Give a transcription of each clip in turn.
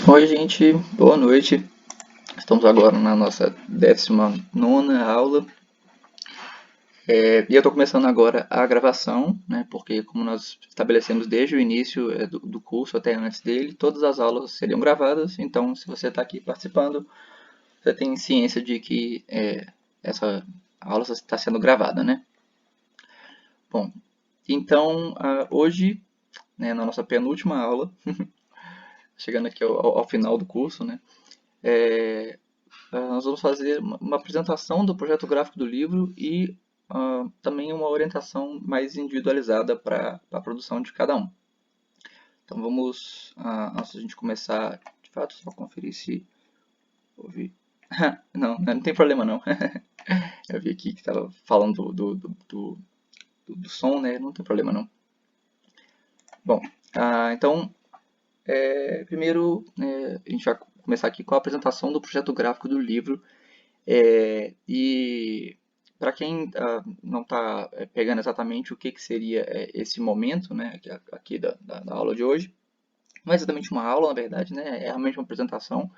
Oi, gente, boa noite. Estamos agora na nossa 19ª aula. E eu estou começando agora a gravação, né? Porque como nós estabelecemos desde o início do curso até antes dele, todas as aulas seriam gravadas. Então, se você está aqui participando, você tem ciência de que essa aula está sendo gravada, né? Bom, então hoje, né, na nossa penúltima aula, chegando aqui ao final do curso, né? Nós vamos fazer uma apresentação do projeto gráfico do livro e também uma orientação mais individualizada para a produção de cada um. Então vamos, antes da gente começar, de fato, só conferir se houve... não tem problema não. Eu vi aqui que estava falando do som, né? Não tem problema não. Bom, então, primeiro a gente vai começar aqui com a apresentação do projeto gráfico do livro. E para quem não está pegando exatamente o que seria esse momento, né, aqui da aula de hoje, não é exatamente uma aula, na verdade, né, é realmente uma apresentação.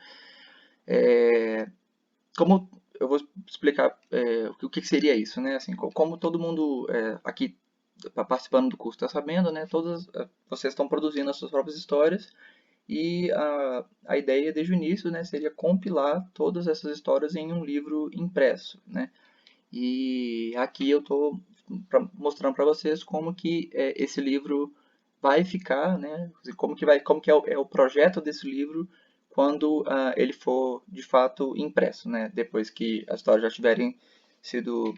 Como eu vou explicar o que seria isso, né, assim, como todo mundo aqui participando do curso está sabendo, né, todas vocês estão produzindo as suas próprias histórias e a ideia desde o início, né, seria compilar todas essas histórias em um livro impresso, né. E aqui eu estou mostrando para vocês como que esse livro vai ficar, né? Como que é o projeto desse livro quando ele for de fato impresso, né? Depois que as histórias já tiverem sido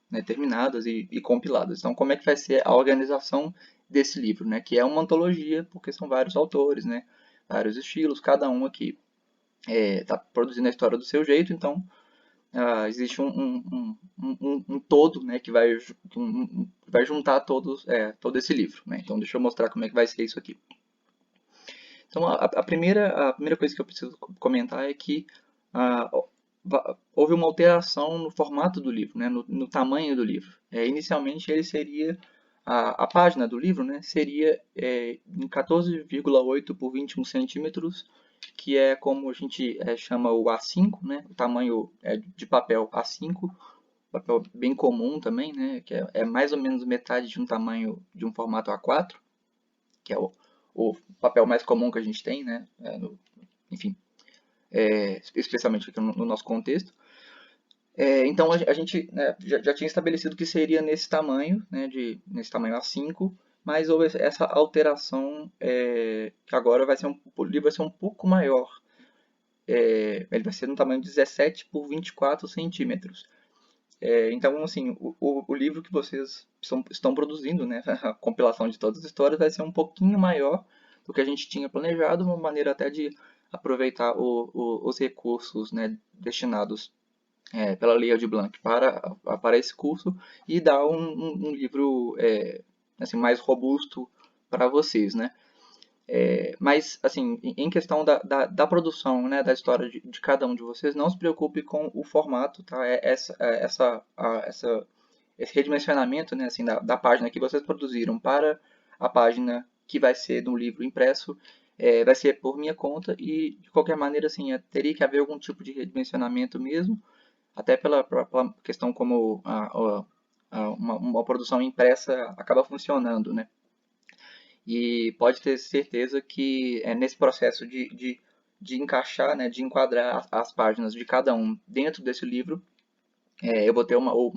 né, terminadas e compiladas. Então, como é que vai ser a organização desse livro, né? Que é uma antologia, porque são vários autores, né? Vários estilos, cada um aqui está produzindo a história do seu jeito, então existe um todo, né, que vai juntar todo esse livro, né? Então deixa eu mostrar como é que vai ser isso aqui. Então a primeira coisa que eu preciso comentar é que ah, houve uma alteração no formato do livro, né, no tamanho do livro. Inicialmente ele seria a página do livro, né, seria em 14,8 por 21 centímetros, que é como a gente chama o A5, né, o tamanho de papel A5, papel bem comum também, né, que é mais ou menos metade de um tamanho de um formato A4, que é o papel mais comum que a gente tem, né, enfim, especialmente aqui no nosso contexto. Então a gente né, já tinha estabelecido que seria nesse tamanho, né, nesse tamanho A5, mas houve essa alteração que agora o livro vai ser um pouco maior. Ele vai ser no tamanho de 17 por 24 centímetros. Então, assim, o livro que vocês estão produzindo, né, a compilação de todas as histórias, vai ser um pouquinho maior do que a gente tinha planejado, uma maneira até de aproveitar os recursos, né, destinados pela Lei Aldir Blanc para esse curso e dar um livro assim, mais robusto para vocês, né? Mas, assim, em questão da produção, né, da história de cada um de vocês, não se preocupe com o formato, tá? Esse redimensionamento, né, assim, da página que vocês produziram para a página que vai ser do livro impresso, vai ser por minha conta e, de qualquer maneira, assim, teria que haver algum tipo de redimensionamento mesmo, até pela questão como uma produção impressa acaba funcionando, né? E pode ter certeza que nesse processo de encaixar, né, de enquadrar as páginas de cada um dentro desse livro, eu vou ter o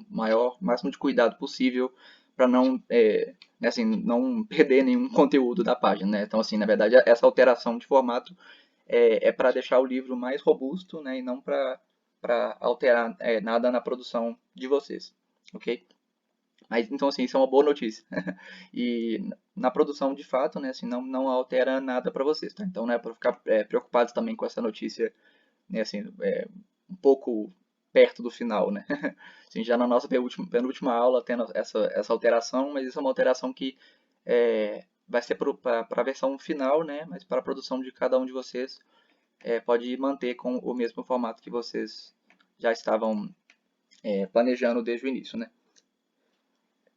máximo de cuidado possível para não, né, assim, não perder nenhum conteúdo da página, né? Então, assim, na verdade, essa alteração de formato para deixar o livro mais robusto, né, e não para alterar nada na produção de vocês, ok? Mas, então, assim, isso é uma boa notícia. E na produção, de fato, né, assim, não altera nada para vocês, tá? Então, não é para ficar preocupados também com essa notícia, né, assim, um pouco perto do final, né? Assim, já na nossa penúltima aula tendo essa alteração, mas isso é uma alteração que vai ser para a versão final, né? Mas para a produção de cada um de vocês, pode manter com o mesmo formato que vocês já estavam planejando desde o início, né?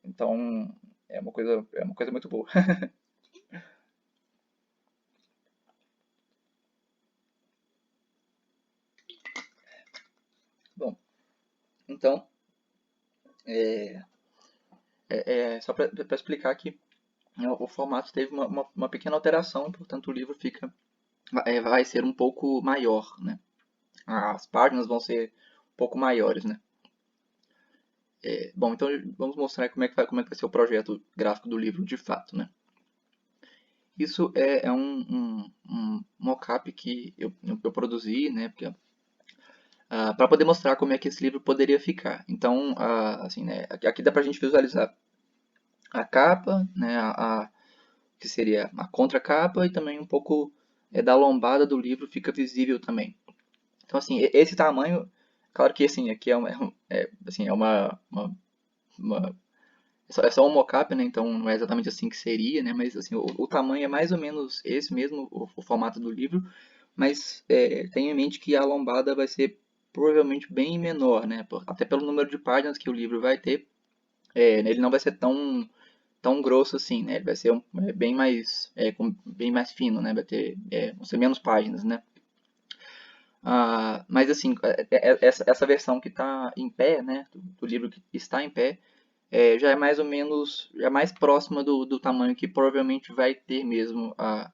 Então, é uma coisa muito boa. Então, só para explicar que, né, o formato teve uma pequena alteração, portanto o livro vai ser um pouco maior, né? As páginas vão ser um pouco maiores, né? Bom, então vamos mostrar como é que vai ser o projeto gráfico do livro de fato, né? Isso é um mockup que eu produzi, né? Para poder mostrar como é que esse livro poderia ficar. Então, assim, né? Aqui dá para a gente visualizar a capa, né? Que seria a contracapa e também um pouco da lombada do livro fica visível também. Então, assim, esse tamanho, claro que assim, aqui assim, uma é só um mockup, né? Então não é exatamente assim que seria, né? Mas assim, o tamanho é mais ou menos esse mesmo, o formato do livro, mas tenha em mente que a lombada vai ser provavelmente bem menor, né? Até pelo número de páginas que o livro vai ter, ele não vai ser tão grosso assim, né? Ele vai ser bem mais fino, né? Vão ser menos páginas, né? Mas assim, essa versão que está em pé, né? Do livro que está em pé, já é mais ou menos, já é mais próxima do tamanho que provavelmente vai ter mesmo a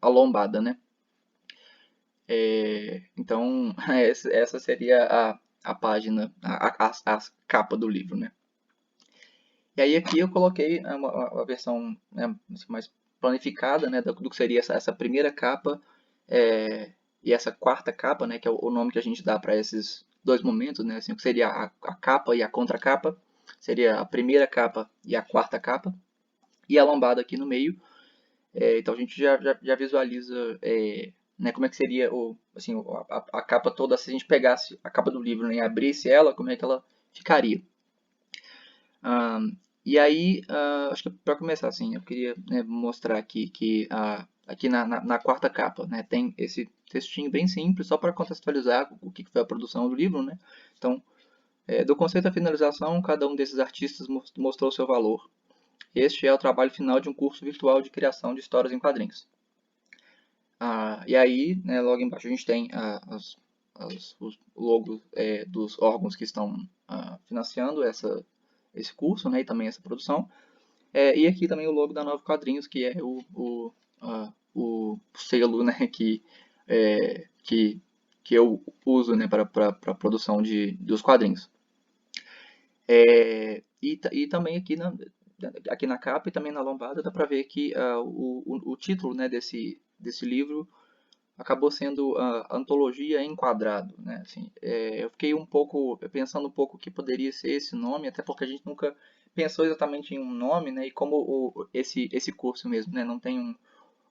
lombada, né? Então, essa seria a página, a capa do livro, né? E aí aqui eu coloquei a versão, né, assim, mais planificada, né, do que seria essa primeira capa e essa quarta capa, né, que é o nome que a gente dá para esses dois momentos, né, assim, o que seria a capa e a contracapa, seria a primeira capa e a quarta capa, e a lombada aqui no meio. Então a gente já visualiza, né, como é que seria assim, a capa toda, se a gente pegasse a capa do livro, né, e abrisse ela, como é que ela ficaria. Ah, e aí, acho que para começar, assim, eu queria, né, mostrar aqui que aqui na quarta capa, né, tem esse textinho bem simples, só para contextualizar o que foi a produção do livro, né? Então, do conceito à finalização, cada um desses artistas mostrou seu valor. Este é o trabalho final de um curso virtual de criação de histórias em quadrinhos. E aí, né, logo embaixo a gente tem os logos dos órgãos que estão financiando esse curso, né, e também essa produção. E aqui também o logo da Nova Quadrinhos, que é o selo, né, é, que, que eu uso, né, para a produção dos quadrinhos. E também aqui na capa e também na lombada dá para ver que o título, né, desse livro acabou sendo a antologia em quadrado, né? Assim, eu fiquei pensando um pouco que poderia ser esse nome, até porque a gente nunca pensou exatamente em um nome, né? E como esse curso mesmo, né, não tem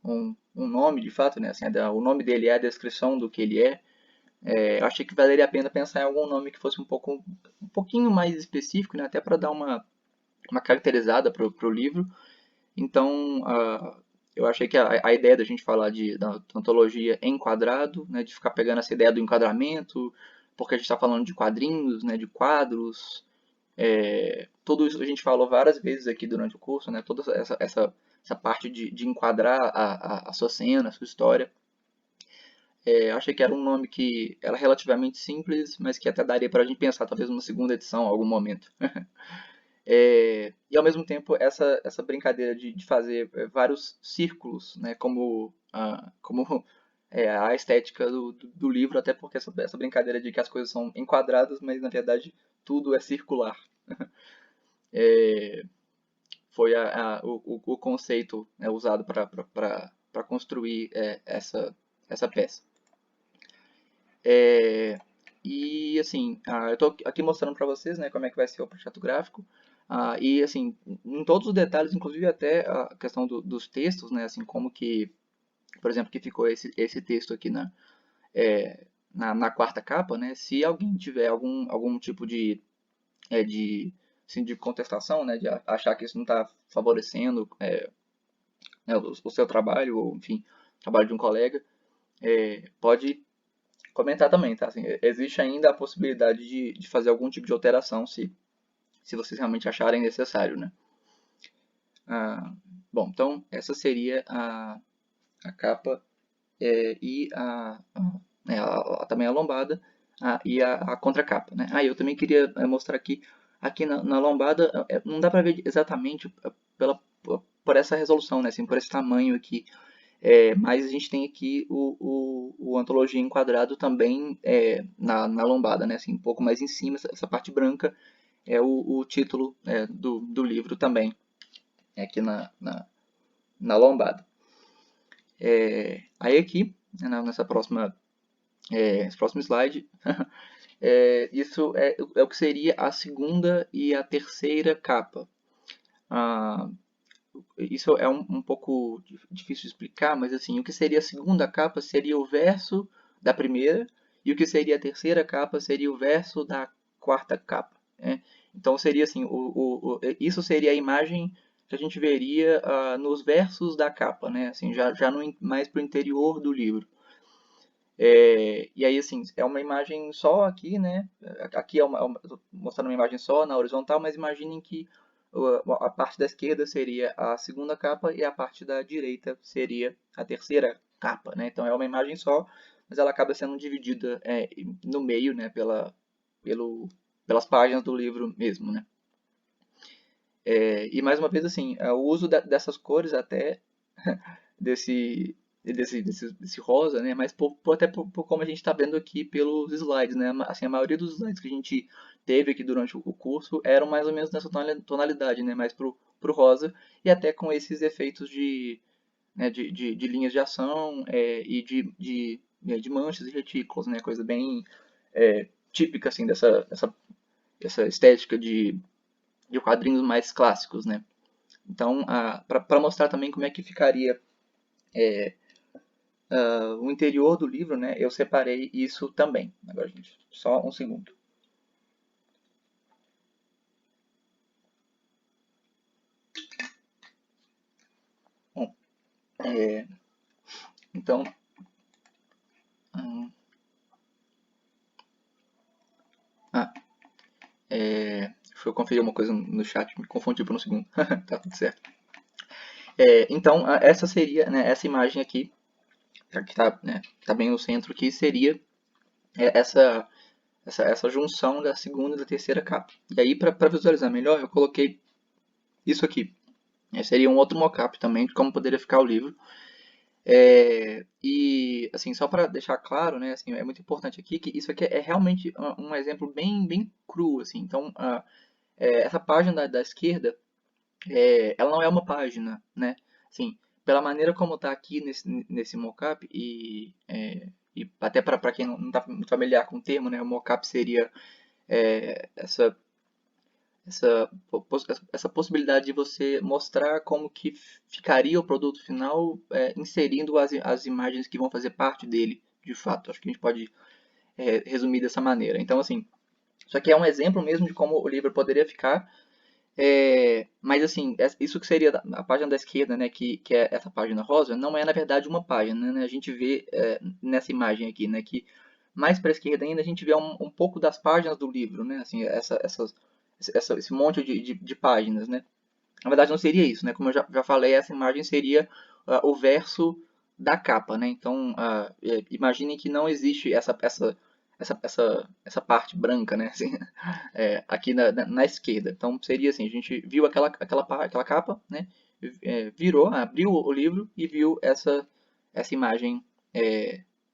um nome de fato, né? Assim, o nome dele é a descrição do que ele é. Eu achei que valeria a pena pensar em algum nome que fosse um pouquinho mais específico, né? Até para dar uma caracterizada para o livro. Então, eu achei que a ideia da gente falar da antologia em quadrado, né, de ficar pegando essa ideia do enquadramento, porque a gente está falando de quadrinhos, né, de quadros, tudo isso a gente falou várias vezes aqui durante o curso, né, toda essa parte de enquadrar a sua cena, a sua história. Eu achei que era um nome que era relativamente simples, mas que até daria para a gente pensar talvez numa segunda edição, em algum momento. E ao mesmo tempo essa brincadeira de fazer vários círculos, né, como a estética do livro, até porque essa brincadeira de que as coisas são enquadradas, mas na verdade tudo é circular. É, Foi o conceito, né, usado para construir essa peça. É, e assim, eu estou aqui mostrando para vocês, né, como é que vai ser o projeto gráfico. E assim, em todos os detalhes, inclusive até a questão dos textos, né, assim como que, por exemplo, que ficou esse texto aqui na quarta capa, né, se alguém tiver algum tipo assim, de contestação, né, de achar que isso não está favorecendo né, o seu trabalho, ou enfim, o trabalho de um colega, pode comentar também, tá? Assim, existe ainda a possibilidade de fazer algum tipo de alteração se vocês realmente acharem necessário, né? Ah, Bom, então essa seria a capa e também a lombada. a contracapa, né? Eu também queria mostrar aqui na lombada, não dá para ver exatamente pela, por essa resolução, né? Assim, por esse tamanho aqui. Mas a gente tem aqui o Antologia Enquadrado também na lombada, né? Assim, um pouco mais em cima, essa parte branca é o título do livro também, aqui na lombada. Aí aqui, nessa esse próximo slide, isso é o que seria a segunda e a terceira capa. Ah, isso é um pouco difícil de explicar, mas assim, o que seria a segunda capa seria o verso da primeira, e o que seria a terceira capa seria o verso da quarta capa, né? Então seria assim, isso seria a imagem que a gente veria nos versos da capa, né? Assim, já mais para o interior do livro. E aí, assim, é uma imagem só aqui, né? Aqui tô mostrando uma imagem só na horizontal, mas imaginem que a parte da esquerda seria a segunda capa e a parte da direita seria a terceira capa, né? Então é uma imagem só, mas ela acaba sendo dividida no meio, né? Pelas páginas do livro mesmo, né? E mais uma vez, assim, o uso dessas cores até desse rosa, né? Mas até por como a gente está vendo aqui pelos slides, né? Assim, a maioria dos slides que a gente teve aqui durante o curso eram mais ou menos nessa tonalidade, né? Mais pro rosa e até com esses efeitos de linhas de ação e de manchas e retículos, né? Coisa bem típica assim dessa estética de quadrinhos mais clássicos, né? Então, para mostrar também como é que ficaria o interior do livro, né, eu separei isso também. Agora, gente, só um segundo. Bom, então, hum, ah, deixa eu conferir uma coisa no chat, me confundi por um segundo. Tá tudo certo. Então, essa seria, né, essa imagem aqui, que está tá bem no centro aqui, seria essa junção da segunda e da terceira capa. E aí, para visualizar melhor, eu coloquei isso aqui. Seria um outro mockup também de como poderia ficar o livro. E assim, só para deixar claro, né, assim, é muito importante aqui que isso aqui é realmente um exemplo bem cru, assim. Então, essa página da esquerda, ela não é uma página, né? Assim, pela maneira como está aqui nesse mockup e até para quem não está muito familiar com o termo, né, o mockup seria essa essa, essa possibilidade de você mostrar como que ficaria o produto final inserindo as imagens que vão fazer parte dele, de fato. Acho que a gente pode resumir dessa maneira. Então, assim, isso aqui é um exemplo mesmo de como o livro poderia ficar. Mas, assim, isso que seria a página da esquerda, né, que é essa página rosa, não é, na verdade, uma página. Né? A gente vê nessa imagem aqui, né, que mais para a esquerda ainda a gente vê um pouco das páginas do livro, né? Assim, esse monte de páginas, né? Na verdade não seria isso, né? Como eu já falei, essa imagem seria o verso da capa, né? Então, imaginem que não existe essa parte branca, né? Assim, aqui na esquerda. Então, seria assim, a gente viu aquela capa, né? Virou, abriu o livro e viu essa imagem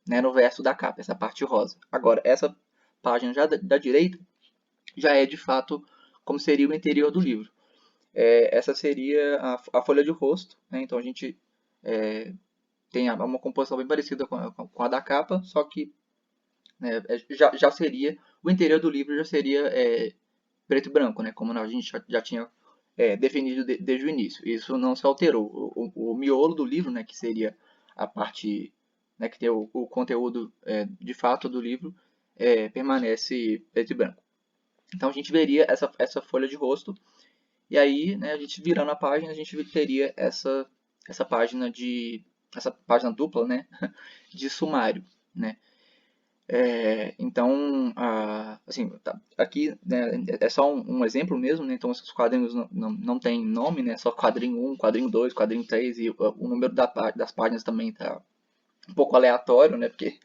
né, no verso da capa, essa parte rosa. Agora, essa página já da direita já é de fato como seria o interior do livro. Essa seria a folha de rosto, né? Então a gente tem uma composição bem parecida com a da capa, só que já seria, o interior do livro já seria preto e branco, né? Como a gente já tinha definido desde o início. Isso não se alterou. O miolo do livro, né, que seria a parte que tem o conteúdo de fato do livro, permanece preto e branco. Então a gente veria essa folha de rosto e aí, né, a gente virando a página, a gente teria essa página essa página dupla, né, de sumário, né. Então, assim, aqui né, é só um exemplo mesmo, né, então esses quadrinhos não tem nome, né, só quadrinho 1, quadrinho 2, quadrinho 3 e o número das páginas também está um pouco aleatório, né, porque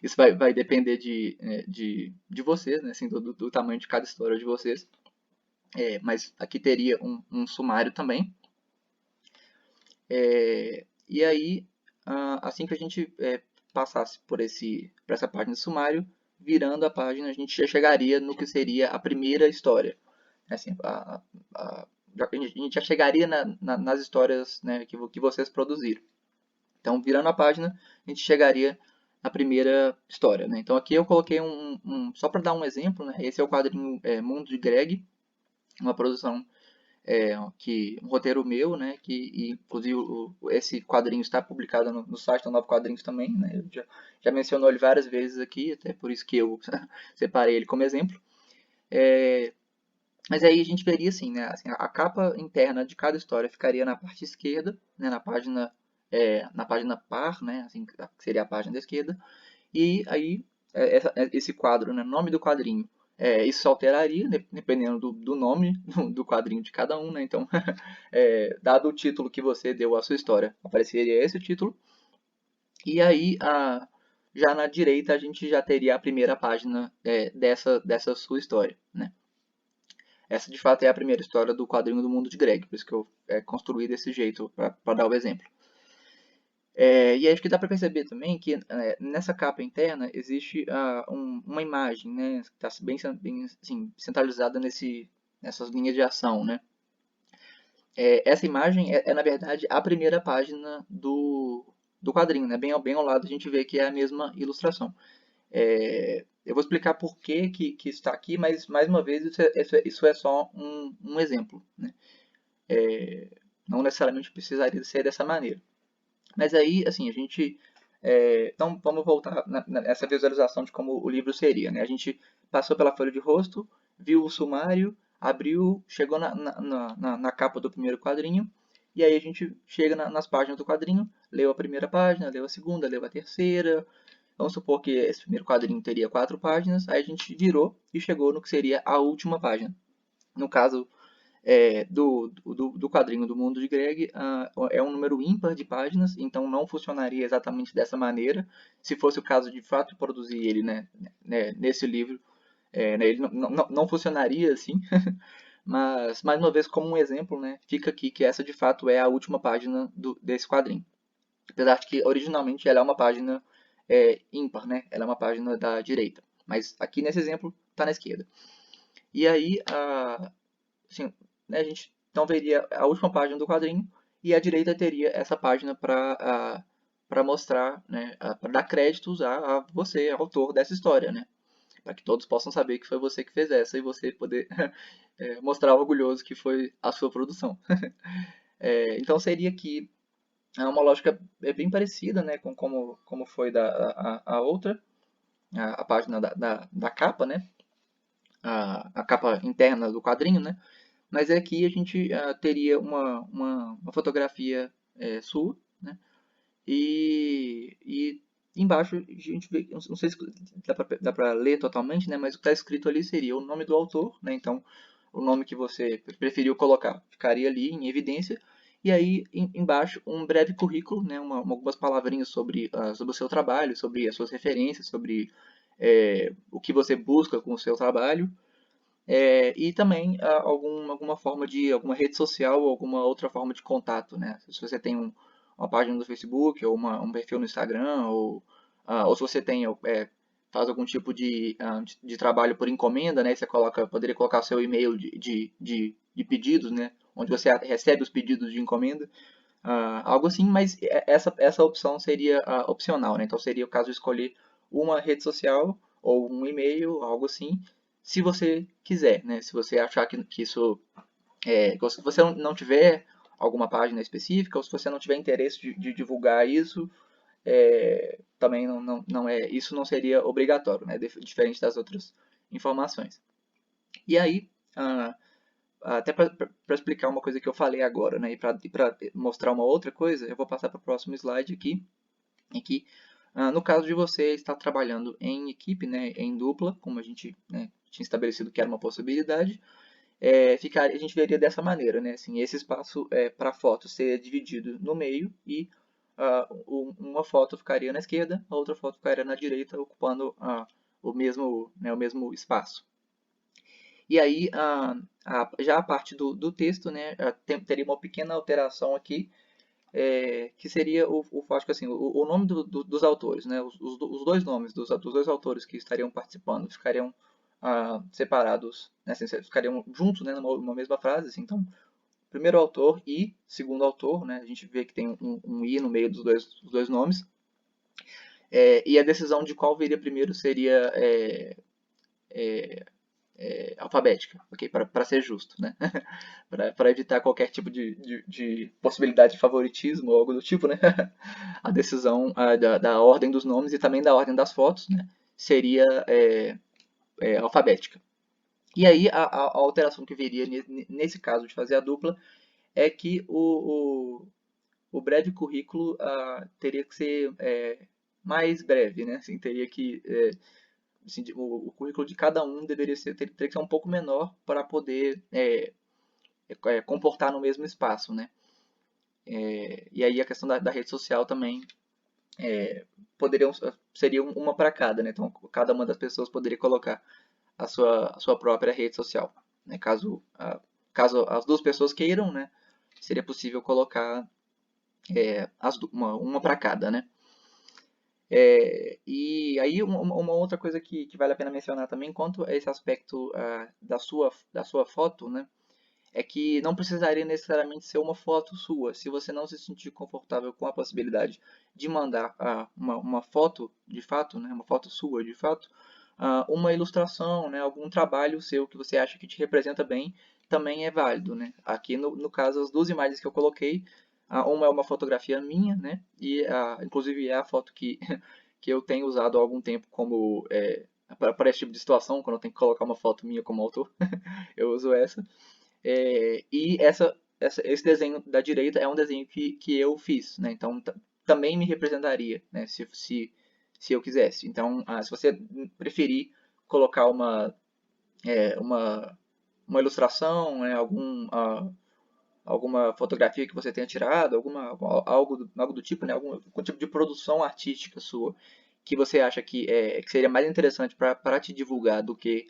Isso vai depender de vocês, né? Assim, do tamanho de cada história de vocês. Mas aqui teria um sumário também. E aí, assim que a gente passasse por essa página de sumário, virando a página, a gente já chegaria no que seria a primeira história. Assim, a gente já chegaria nas histórias, né, que vocês produziram. Então, virando a página, a gente chegaria na primeira história. Né? Então, aqui eu coloquei só para dar um exemplo, né? Esse é o quadrinho Mundo de Greg, uma produção um roteiro meu, né, que inclusive esse quadrinho está publicado no site da Nova Quadrinhos também, né, eu já mencionou ele várias vezes aqui, até por isso que eu separei ele como exemplo. Mas aí a gente veria assim, né, assim, a capa interna de cada história ficaria na parte esquerda, né, na página par, né, assim, que seria a página da esquerda, e aí, esse quadro, né, nome do quadrinho, isso alteraria, dependendo do nome do quadrinho de cada um, né? Então, dado o título que você deu à sua história, apareceria esse título. E aí, já na direita, a gente já teria a primeira página dessa sua história, né? Essa, de fato, é a primeira história do quadrinho do Mundo de Greg, por isso que eu construí desse jeito, para dar o exemplo. E acho que dá para perceber também que nessa capa interna existe uma imagem, né, que está bem assim, centralizada nessas linhas de ação, né. Essa imagem na verdade, a primeira página do quadrinho, né, bem ao lado a gente vê que é a mesma ilustração. Eu vou explicar por que está aqui, mas mais uma vez isso é só um exemplo, né. Não necessariamente precisaria ser dessa maneira. Mas aí, assim, a gente. Então, vamos voltar nessa visualização de como o livro seria. Né? A gente passou pela folha de rosto, viu o sumário, abriu, chegou na capa do primeiro quadrinho, e aí a gente chega nas páginas do quadrinho, leu a primeira página, leu a segunda, leu a terceira. Vamos supor que esse primeiro quadrinho teria 4 páginas, aí a gente virou e chegou no que seria a última página. No caso, do quadrinho do Mundo de Greg é um número ímpar de páginas, então não funcionaria exatamente dessa maneira. Se fosse o caso de fato produzir ele nesse livro, né, ele não funcionaria assim. Mas, mais uma vez, como um exemplo, né, fica aqui que essa de fato é a última página desse quadrinho. Apesar de que originalmente ela é uma página ímpar, né? Ela é uma página da direita. Mas aqui nesse exemplo está na esquerda. E aí, assim, né, a gente então veria a última página do quadrinho e à direita teria essa página para mostrar, né, para dar créditos a você, autor dessa história, né, para que todos possam saber que foi você que fez essa e você poder mostrar orgulhoso que foi a sua produção. Então seria que é uma lógica bem parecida, né, com como foi a outra, a página da capa, né, a capa interna do quadrinho, né, mas aqui a gente teria uma fotografia sua, né? E embaixo a gente vê, não sei se dá para ler totalmente, né? Mas o que está escrito ali seria o nome do autor, né? Então, o nome que você preferiu colocar ficaria ali em evidência. E aí, embaixo, um breve currículo, né? Algumas palavrinhas sobre o seu trabalho, sobre as suas referências, sobre o que você busca com o seu trabalho. E também alguma forma alguma rede social ou alguma outra forma de contato, né? Se você tem uma página do Facebook ou um perfil no Instagram ou se você faz algum tipo de trabalho por encomenda, né? Você poderia colocar seu e-mail de pedidos, né? Onde você recebe os pedidos de encomenda, algo assim, mas essa opção seria opcional, né? Então seria o caso de escolher uma rede social ou um e-mail, algo assim, se você quiser, né? Se você achar que isso se você não tiver alguma página específica ou se você não tiver interesse de divulgar isso, também isso não seria obrigatório, né? Diferente das outras informações. E aí, até para explicar uma coisa que eu falei agora, né? E para mostrar uma outra coisa, eu vou passar para o próximo slide aqui, em que no caso de você estar trabalhando em equipe, né, em dupla, como a gente, né, tinha estabelecido que era uma possibilidade, a gente veria dessa maneira, né, assim, esse espaço para foto seria dividido no meio e uma foto ficaria na esquerda, a outra foto ficaria na direita, ocupando o mesmo espaço. E aí, já a parte do texto, né, teria uma pequena alteração aqui, que seria acho que assim, o nome dos autores, né, os dois nomes dos dois autores que estariam participando ficariam separados, né, assim, ficariam juntos, né, numa mesma frase. Assim. Então, primeiro autor e segundo autor, né, a gente vê que tem um i no meio dos dois nomes. E a decisão de qual viria primeiro seria alfabética, ok? Para ser justo, né? Para evitar qualquer tipo de possibilidade de favoritismo ou algo do tipo, né? A decisão da ordem dos nomes e também da ordem das fotos, né? Seria alfabética. E aí a alteração que viria nesse caso de fazer a dupla é que o breve currículo teria que ser mais breve, né? Assim, teria que assim, o currículo de cada um teria que ser um pouco menor para poder comportar no mesmo espaço, né? E aí a questão da rede social também seria uma para cada, né? Então cada uma das pessoas poderia colocar a sua própria rede social, né? Caso as duas pessoas queiram, né? Seria possível colocar uma para cada, né? E aí uma outra coisa que vale a pena mencionar também quanto a esse aspecto da sua foto, né, é que não precisaria necessariamente ser uma foto sua. Se você não se sentir confortável com a possibilidade de mandar uma foto de fato, né, uma foto sua de fato, uma ilustração, né, algum trabalho seu que você acha que te representa bem, também é válido. Né? Aqui no caso, as duas imagens que eu coloquei, uma é uma fotografia minha, né, e inclusive é a foto que eu tenho usado há algum tempo como para esse tipo de situação, quando eu tenho que colocar uma foto minha como autor, eu uso essa. E esse desenho da direita é um desenho que eu fiz, né? Então também me representaria, né? Se eu quisesse. Então, se você preferir colocar uma ilustração, né? Alguma fotografia que você tenha tirado, algo do tipo, né? Algum tipo de produção artística sua que você acha que seria mais interessante para te divulgar do que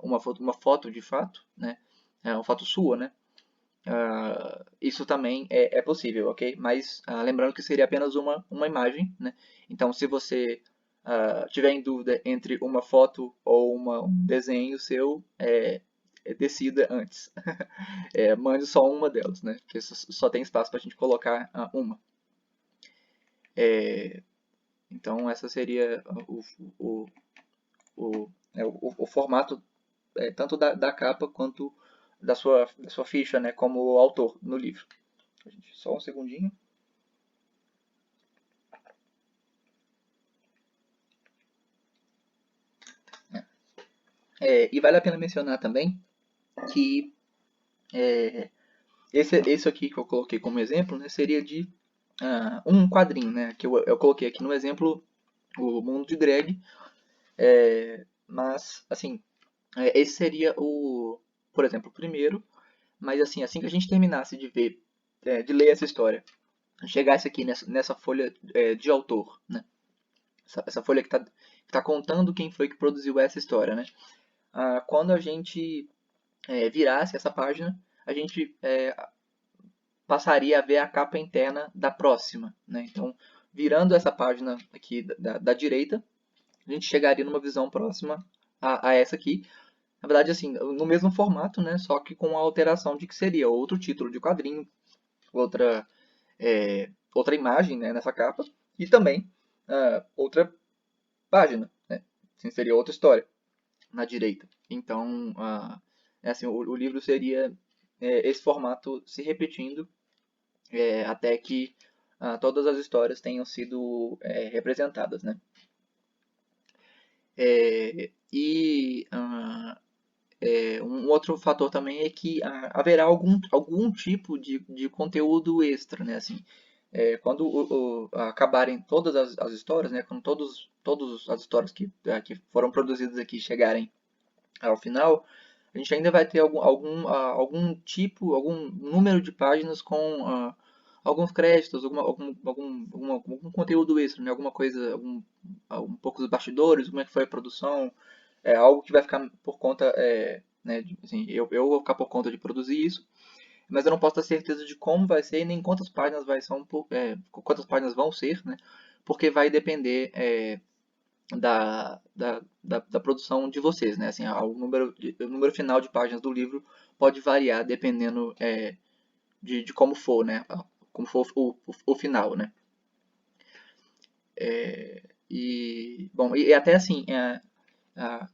uma foto de fato, né? Uma foto sua, né? Isso também é possível, ok? Mas lembrando que seria apenas uma imagem, né? Então, se você tiver em dúvida entre uma foto ou um desenho seu, decida antes. Mande só uma delas, né? Porque só tem espaço para a gente colocar uma. Então, essa seria o formato tanto da capa quanto da sua ficha, né, como autor no livro. Só um segundinho. E vale a pena mencionar também que esse aqui que eu coloquei como exemplo, né, seria de um quadrinho, né, que eu coloquei aqui no exemplo o Mundo de Greg, mas assim, esse seria por exemplo, o primeiro, mas assim que a gente terminasse de ler essa história, chegasse aqui nessa folha de autor, né, essa folha que tá contando quem foi que produziu essa história, né, quando a gente virasse essa página, a gente passaria a ver a capa interna da próxima, né? Então, virando essa página aqui da direita, a gente chegaria numa visão próxima a essa aqui. Na verdade, assim, no mesmo formato, né? Só que com a alteração de que seria outro título de quadrinho, outra, outra imagem, né, nessa capa, e também outra página, né? Assim, seria outra história na direita. Então, assim, o livro seria esse formato se repetindo até que todas as histórias tenham sido representadas, né? E um outro fator também é que haverá algum tipo de conteúdo extra, né? Assim, quando acabarem todas as histórias, né? Quando todas as histórias que foram produzidas aqui chegarem ao final, a gente ainda vai ter algum tipo, algum número de páginas com alguns créditos, algum conteúdo extra, né? Alguma coisa, um pouco dos bastidores, como é que foi a produção, algo que vai ficar por conta, né, assim, eu vou ficar por conta de produzir isso, mas eu não posso ter certeza de como vai ser, nem quantas páginas quantas páginas vão ser, né? Porque vai depender da produção de vocês, né? Assim, o número final de páginas do livro pode variar dependendo de como for, né? Como for o final, né? Bom, e até assim,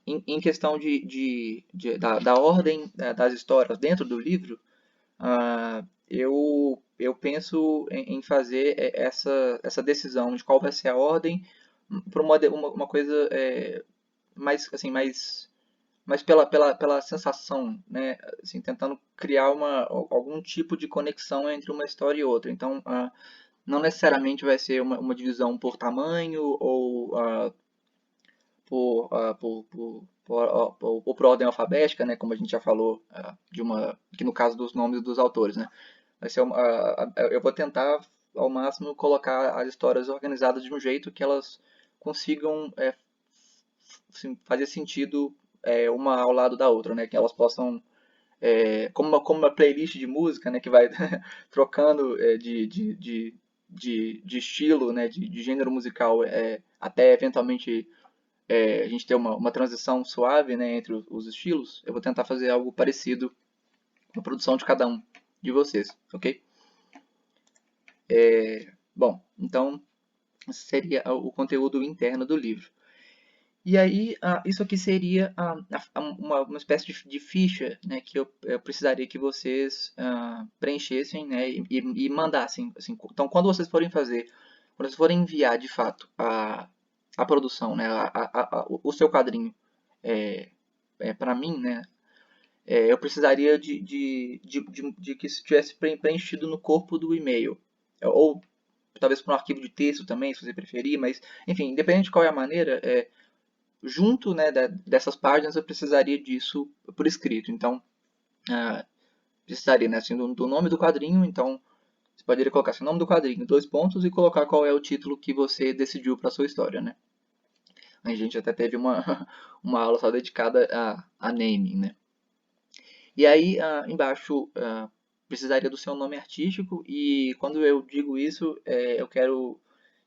em questão da ordem das histórias dentro do livro, eu penso em fazer essa decisão de qual vai ser a ordem para uma coisa mais, assim, mais pela sensação, né? Assim, tentando criar algum tipo de conexão entre uma história e outra. Então, não necessariamente vai ser uma divisão por tamanho ou ou por ordem alfabética, né? Como a gente já falou, aqui no caso dos nomes dos autores, né? Eu vou tentar ao máximo colocar as histórias organizadas de um jeito que elas consigam assim, fazer sentido uma ao lado da outra, né? Que elas possam como uma playlist de música, né, que vai trocando de estilo, né, de gênero musical, até eventualmente a gente ter uma transição suave, né, entre os estilos. Eu vou tentar fazer algo parecido com a produção de cada um de vocês, ok? Bom, então seria o conteúdo interno do livro. E aí, isso aqui seria uma espécie de ficha, né, que eu precisaria que vocês preenchessem, né, e mandassem. Assim, então, quando vocês forem enviar de fato a produção, né, o seu quadrinho para mim, né, eu precisaria de que estivesse preenchido no corpo do e-mail. Ou talvez para um arquivo de texto também, se você preferir, mas, enfim, independente de qual é a maneira, junto, né, dessas páginas eu precisaria disso por escrito. Então, precisaria, né, assim, do nome do quadrinho. Então, você poderia colocar assim, o nome do quadrinho, 2 pontos, e colocar qual é o título que você decidiu para sua história, né? A gente até teve uma aula só dedicada a naming, né? E aí, embaixo, precisaria do seu nome artístico, e quando eu digo isso, eu quero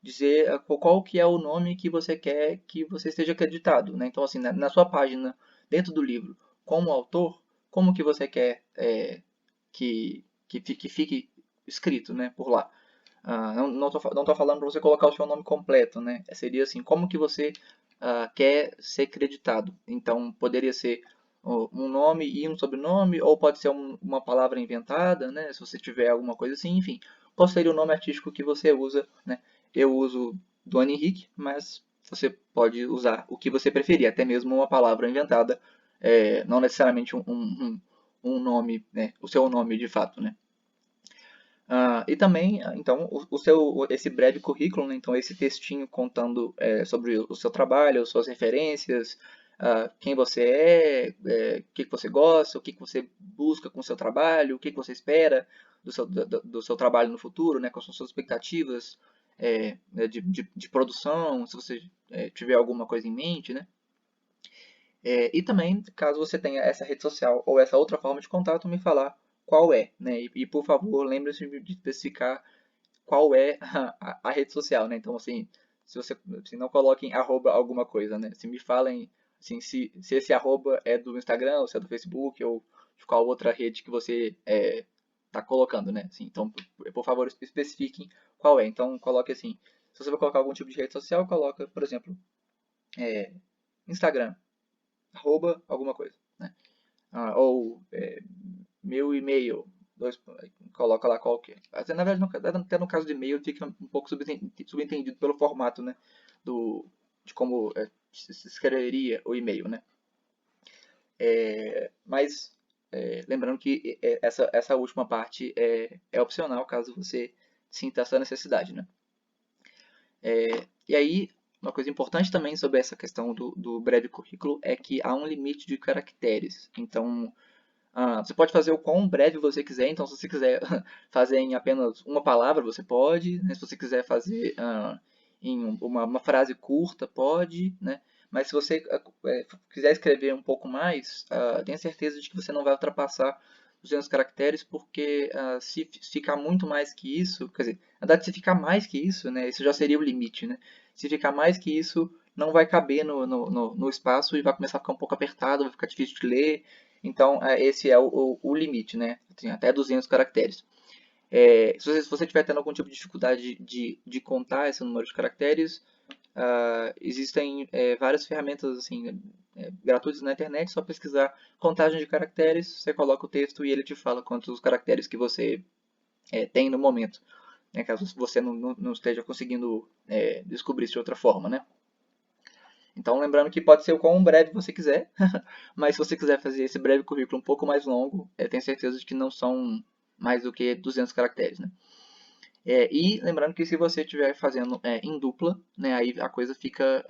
dizer qual que é o nome que você quer que você esteja acreditado, né? Então, assim, na sua página, dentro do livro, como autor, como que você quer que fique escrito, né, por lá. Não tô falando para você colocar o seu nome completo, né? Seria assim, como que você quer ser creditado. Então, poderia ser um nome e um sobrenome, ou pode ser uma palavra inventada, né? Se você tiver alguma coisa assim, enfim. Qual seria o nome artístico que você usa, né? Eu uso Duane Henrique, mas você pode usar o que você preferir, até mesmo uma palavra inventada, não necessariamente um nome, né? O seu nome de fato, né? E também, então, esse breve currículo, né? Então, esse textinho contando sobre o seu trabalho, suas referências, quem você o que você gosta, o que você busca com o seu trabalho, o que você espera do seu trabalho no futuro, né? Quais são suas expectativas né, de produção, se você tiver alguma coisa em mente, né? E também, caso você tenha essa rede social ou essa outra forma de contato, me falar qual é, né? Por favor, lembre-se de especificar qual é a rede social, né? Então, assim, se não coloquem arroba alguma coisa, né? Se me falem, assim, se esse arroba é do Instagram, ou se é do Facebook, ou de qual outra rede que você está colocando, né? Assim, então, por favor, especifiquem qual é. Então, coloque assim, se você vai colocar algum tipo de rede social, coloca, por exemplo, Instagram, arroba alguma coisa, né? Ou meu e-mail, coloca lá qualquer. Na verdade, até no caso de e-mail fica um pouco subentendido pelo formato, né? De como se escreveria o e-mail, né? Mas lembrando que essa última parte é opcional caso você sinta essa necessidade, né? E aí, uma coisa importante também sobre essa questão do breve currículo é que há um limite de caracteres. Então, Você pode fazer o quão breve você quiser, então se você quiser fazer em apenas uma palavra, você pode, né? Se você quiser fazer em uma frase curta, pode, né? Mas se você quiser escrever um pouco mais, tenha certeza de que você não vai ultrapassar 200 caracteres, porque se ficar muito mais que isso, quer dizer, na verdade, se ficar mais que isso, né, isso já seria o limite, né? Se ficar mais que isso, não vai caber no espaço e vai começar a ficar um pouco apertado, vai ficar difícil de ler. Então, esse é o limite, né? Tem até 200 caracteres. Se você estiver tendo algum tipo de dificuldade de contar esse número de caracteres, existem várias ferramentas assim, gratuitas na internet, só pesquisar contagem de caracteres, você coloca o texto e ele te fala quantos caracteres que você tem no momento, né, caso você não esteja conseguindo descobrir isso de outra forma, né? Então, lembrando que pode ser o quão breve você quiser, mas se você quiser fazer esse breve currículo um pouco mais longo, tenho certeza de que não são mais do que 200 caracteres, né? E lembrando que se você estiver fazendo em dupla, né, aí a coisa fica,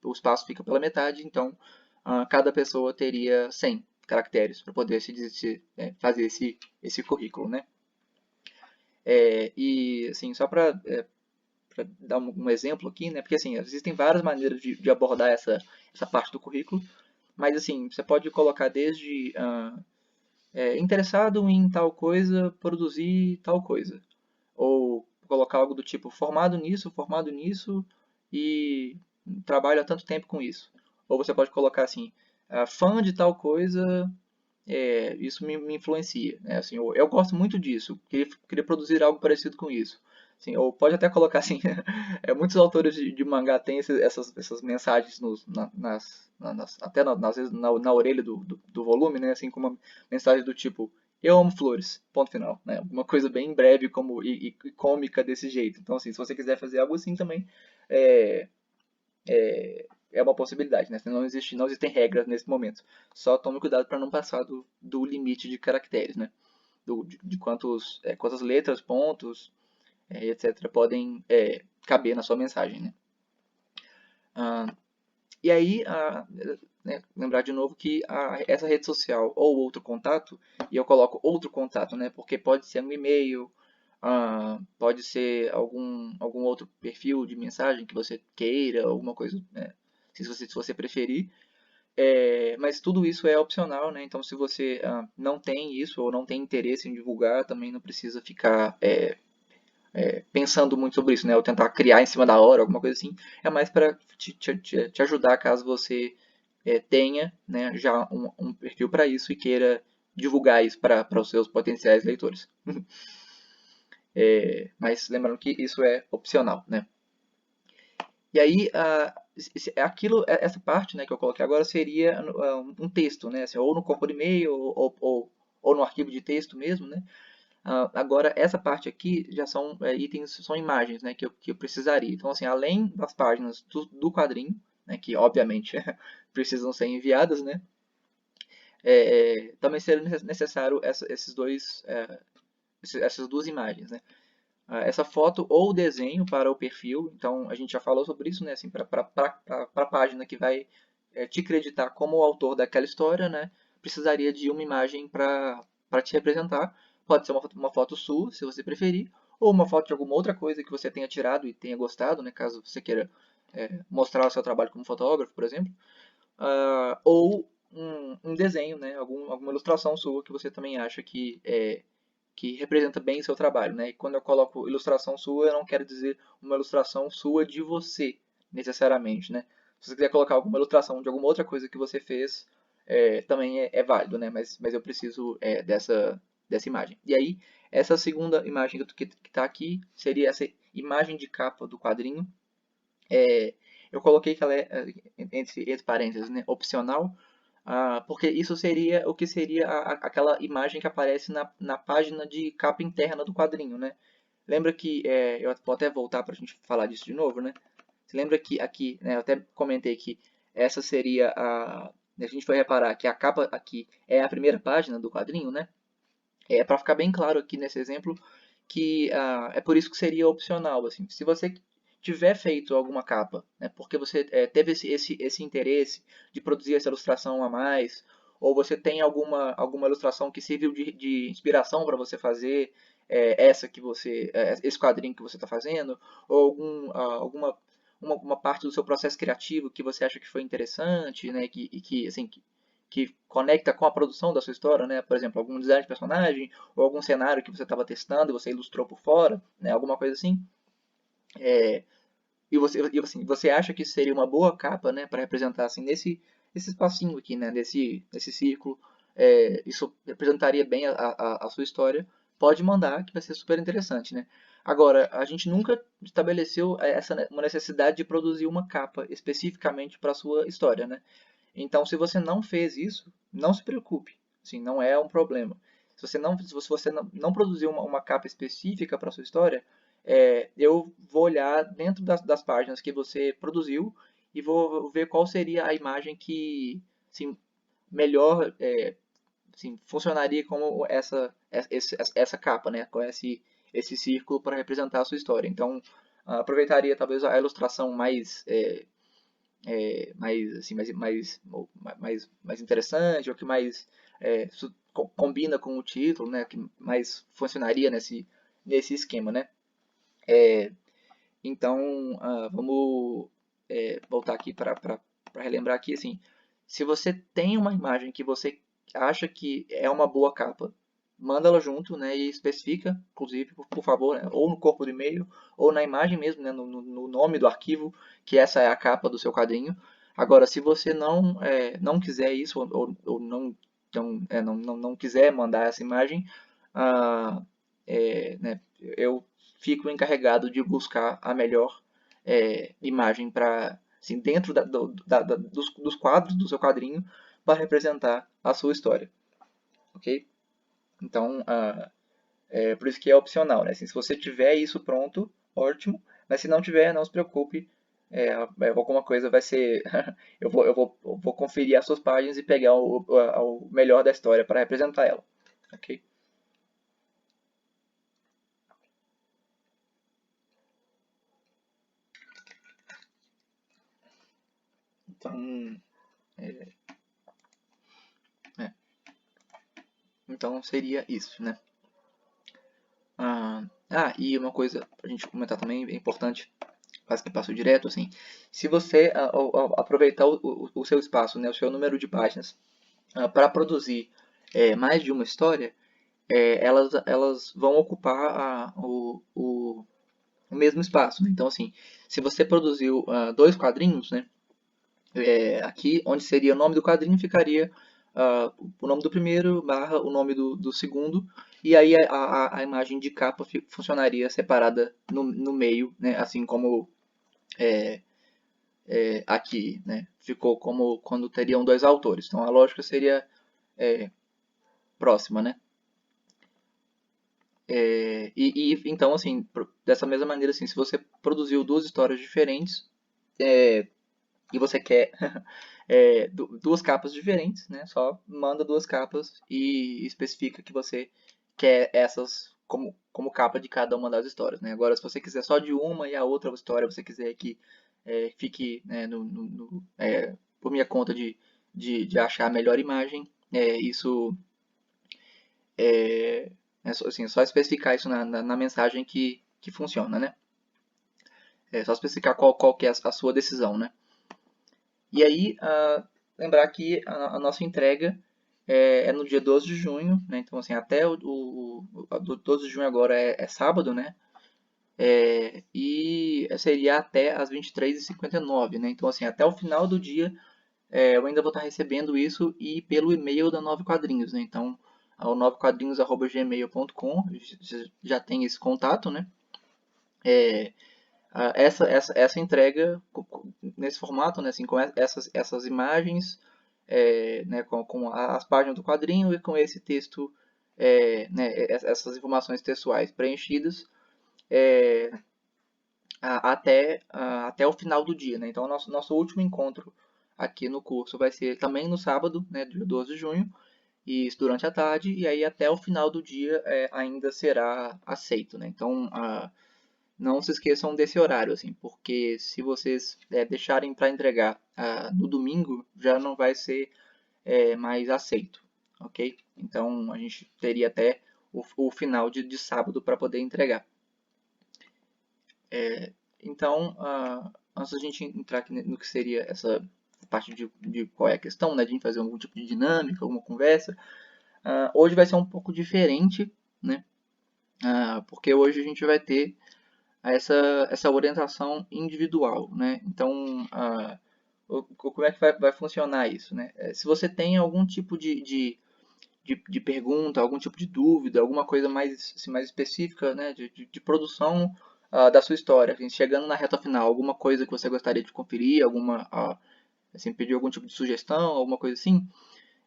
o espaço fica pela metade, então cada pessoa teria 100 caracteres para poder fazer esse currículo, né? E assim, só para dar um exemplo aqui, né? Porque assim, existem várias maneiras de abordar essa parte do currículo, mas assim, você pode colocar desde interessado em tal coisa, produzir tal coisa. Ou colocar algo do tipo formado nisso e trabalho há tanto tempo com isso. Ou você pode colocar assim, fã de tal coisa, isso me influencia. Né? Assim, eu gosto muito disso, queria produzir algo parecido com isso. Assim, ou pode até colocar assim, muitos autores de mangá têm essas mensagens até na orelha do volume, né? Assim como uma mensagem do tipo, eu amo flores, ponto final. Né? Uma coisa bem breve e cômica desse jeito. Então, assim, se você quiser fazer algo assim também, é, é uma possibilidade, né? Não existem regras nesse momento. Só tome cuidado para não passar do limite de caracteres, né? De quantas letras, pontos, etc. podem caber na sua mensagem, né? Ah, e aí, né, lembrar de novo que essa rede social ou outro contato, e eu coloco outro contato, né? Porque pode ser um e-mail, pode ser algum outro perfil de mensagem que você queira, alguma coisa, né? Se você preferir. Mas tudo isso é opcional, né? Então, se você não tem isso ou não tem interesse em divulgar, também não precisa ficar pensando muito sobre isso, né? Ou tentar criar em cima da hora, alguma coisa assim. É mais para te ajudar caso você tenha, né, já um perfil para isso e queira divulgar isso para os seus potenciais leitores. Mas lembrando que isso é opcional, né? E aí, essa parte, né, que eu coloquei agora seria um texto, né, assim, ou no corpo de e-mail ou no arquivo de texto mesmo, né. Agora, essa parte aqui já são itens, são imagens, né, que eu precisaria. Então, assim, além das páginas do quadrinho, né, que obviamente precisam ser enviadas, né, também seria necessário essas duas imagens, né. Essa foto ou desenho para o perfil, então a gente já falou sobre isso, né, assim, para a página que vai te acreditar como o autor daquela história, né, precisaria de uma imagem para te representar. Pode ser uma foto sua, se você preferir, ou uma foto de alguma outra coisa que você tenha tirado e tenha gostado, né, caso você queira mostrar o seu trabalho como fotógrafo, por exemplo, ou um desenho, né, alguma ilustração sua que você também acha que representa bem o seu trabalho, né? E quando eu coloco ilustração sua, eu não quero dizer uma ilustração sua de você, necessariamente, né? Se você quiser colocar alguma ilustração de alguma outra coisa que você fez, também é válido, né? Mas eu preciso dessa imagem. E aí, essa segunda imagem que está aqui seria essa imagem de capa do quadrinho. Eu coloquei que ela é, entre parênteses, né, opcional, porque isso seria o que seria aquela imagem que aparece na página de capa interna do quadrinho, né? Lembra que, eu vou até voltar para a gente falar disso de novo, né? Você lembra que aqui, né, eu até comentei que essa seria a gente vai reparar que a capa aqui é a primeira página do quadrinho, né? Para ficar bem claro aqui nesse exemplo que é por isso que seria opcional, assim. Se você tiver feito alguma capa, né, porque você teve esse interesse de produzir essa ilustração a mais, ou você tem alguma ilustração que serviu de inspiração para você fazer esse quadrinho que você está fazendo, ou alguma uma parte do seu processo criativo que você acha que foi interessante, né, que conecta com a produção da sua história, né, por exemplo, algum design de personagem, ou algum cenário que você estava testando e você ilustrou por fora, né, alguma coisa assim. É, você acha que seria uma boa capa, né, para representar assim nesse espacinho aqui, né, nesse círculo, isso representaria bem a sua história, pode mandar que vai ser super interessante, né. Agora, a gente nunca estabeleceu uma necessidade de produzir uma capa especificamente para a sua história, né. Então, se você não fez isso, não se preocupe, assim, não é um problema. Se você não produziu uma capa específica para a sua história, eu vou olhar dentro das páginas que você produziu e vou ver qual seria a imagem que assim, melhor assim, funcionaria como essa capa, né? Com esse círculo para representar a sua história. Então, aproveitaria talvez a ilustração mais interessante, ou que mais combina com o título, né? Que mais funcionaria nesse esquema, né? Então, vamos voltar aqui para relembrar aqui, assim, se você tem uma imagem que você acha que é uma boa capa, manda ela junto, né, e especifica, inclusive, por favor, né, ou no corpo do e-mail, ou na imagem mesmo, né, no nome do arquivo, que essa é a capa do seu quadrinho. Agora, se você não quiser isso, ou não quiser mandar essa imagem, né, eu fico encarregado de buscar a melhor imagem para, assim, dentro dos quadros do seu quadrinho para representar a sua história, ok? Então, por isso que é opcional, né? Assim, se você tiver isso pronto, ótimo, mas se não tiver, não se preocupe, alguma coisa vai ser, eu vou conferir as suas páginas e pegar o melhor da história para representar ela, ok? Então, é, então seria isso, né? E uma coisa pra gente comentar também, é importante, quase que passo direto, assim, se você aproveitar o seu espaço, né, o seu número de páginas, para produzir mais de uma história, elas vão ocupar o mesmo espaço, né? Então, assim, se você produziu dois quadrinhos, né, aqui, onde seria o nome do quadrinho, ficaria o nome do primeiro barra o nome do segundo, e aí a imagem de capa funcionaria separada no meio, né? Assim como aqui, né? Ficou como quando teriam dois autores. Então a lógica seria próxima, né? Então, assim, dessa mesma maneira, assim, se você produziu duas histórias diferentes, e você quer duas capas diferentes, né? Só manda duas capas e especifica que você quer essas como capa de cada uma das histórias, né? Agora, se você quiser só de uma e a outra história você quiser que fique, né, por minha conta de achar a melhor imagem, isso só especificar isso na mensagem que funciona, né? É só especificar qual que é a sua decisão, né? E aí, lembrar que a nossa entrega no dia 12 de junho, né? Então, assim, até a do 12 de junho agora é sábado, né? E seria até as 23h59, né? Então, assim, até o final do dia eu ainda vou estar recebendo isso e pelo e-mail da Nove Quadrinhos, né? Então, o novequadrinhos@gmail.com já tem esse contato, né? Essa entrega nesse formato, né, assim, com essas imagens, né, com as páginas do quadrinho e com esse texto, né, essas informações textuais preenchidas é, até o final do dia. Né? Então, o nosso último encontro aqui no curso vai ser também no sábado, né, dia 12 de junho, e isso durante a tarde, e aí até o final do dia ainda será aceito. Né? Então, não se esqueçam desse horário, assim, porque se vocês deixarem para entregar no domingo, já não vai ser mais aceito, ok? Então a gente teria até o final de sábado para poder entregar. Então, antes da gente entrar aqui no que seria essa parte de qual é a questão, né, de a gente fazer algum tipo de dinâmica, alguma conversa, hoje vai ser um pouco diferente, né, porque hoje a gente vai ter essa orientação individual, né? Então, como é que vai funcionar isso, né? Se você tem algum tipo de pergunta, algum tipo de dúvida, alguma coisa mais, assim, mais específica, né, de produção da sua história, assim, chegando na reta final, alguma coisa que você gostaria de conferir, assim, pedir algum tipo de sugestão, alguma coisa assim.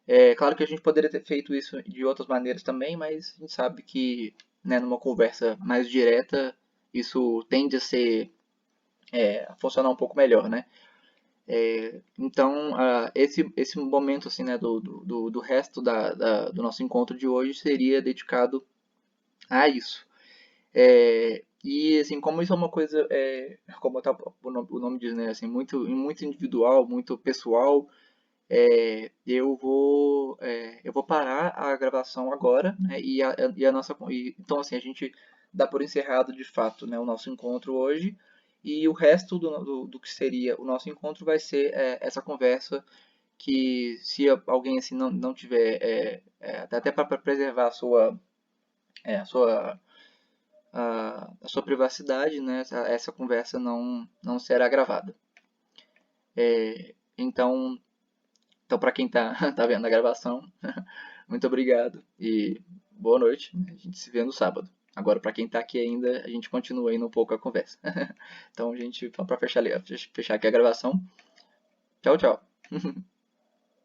É claro que a gente poderia ter feito isso de outras maneiras também, mas a gente sabe que, né, numa conversa mais direta, isso tende a funcionar um pouco melhor, né? Então, esse momento assim, né, do resto do nosso encontro de hoje seria dedicado a isso. E assim, como isso é uma coisa, como o nome diz, né, assim, muito individual, muito pessoal, eu vou parar a gravação agora, né, então assim, a gente dá por encerrado de fato, né, o nosso encontro hoje, e o resto do que seria o nosso encontro vai ser essa conversa que se alguém assim não tiver, até para preservar a sua privacidade, né, essa conversa não será gravada. Então, para quem está tá vendo a gravação, muito obrigado e boa noite. A gente se vê no sábado. Agora, para quem está aqui ainda, a gente continua ainda um pouco a conversa. Então, a gente, para fechar aqui a gravação, tchau, tchau.